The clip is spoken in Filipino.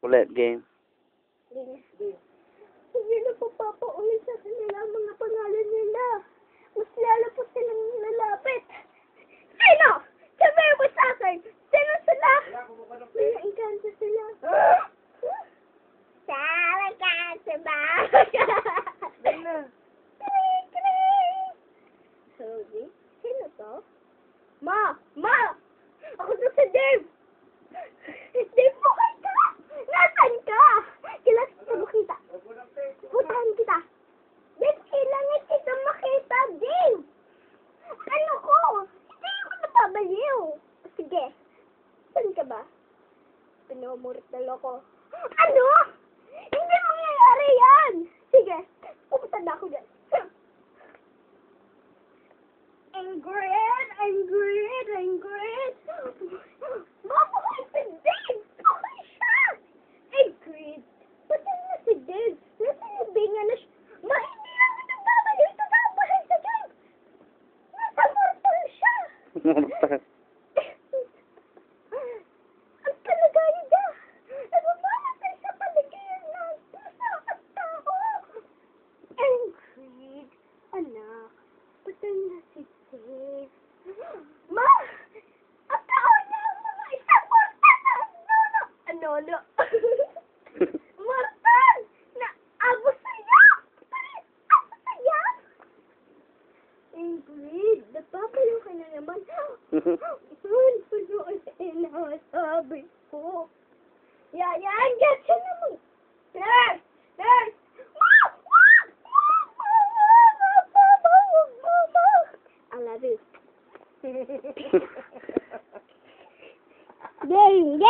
Ulit, game. Linis din. Hindi na papapaulit sa kanila ang mga pangalan nila. Mas lalo po silang nalapit. Sino? Sabihin mo sa akin. Sino sila? May naingkanto sila. Sawa ka sa bahay. Sorry? Sino to? Ma! Ma! Ako to si Dave! Dave, bukay ka! Nasaan ka? Kailangan kita makita. Putahan kita. Dave, kailangan kita makita, Dave! Ano ko? Hindi ako napabaliw. Sige. Saan ka ba? Pinumurit ako. Ano? Hindi mangyayari yan! Sige. Pupunta na ako dyan. Ingrid! Ingrid! Ingrid! Mabukay si Dave! Bukay siya! Ingrid! Pati na si Dave! Nasinibingan na siya! Ma, hindi ako nagbabalik sa bahay sa Dave! Nasa mortal siya! Ang kalagayan niya! Nagmamatay sa paligid ng puso at tao! Ingrid! Anak! Patay na si Dave. Ma! Ang tao niya ang mga isang mortal na nono! Anono? Mortal! Na abo saya! Abo saya! Ingrid, napapalo ka na naman. Saan pa noon inasabi ko? Yan, siya naman. Nurse! Nurse! I love you. Game.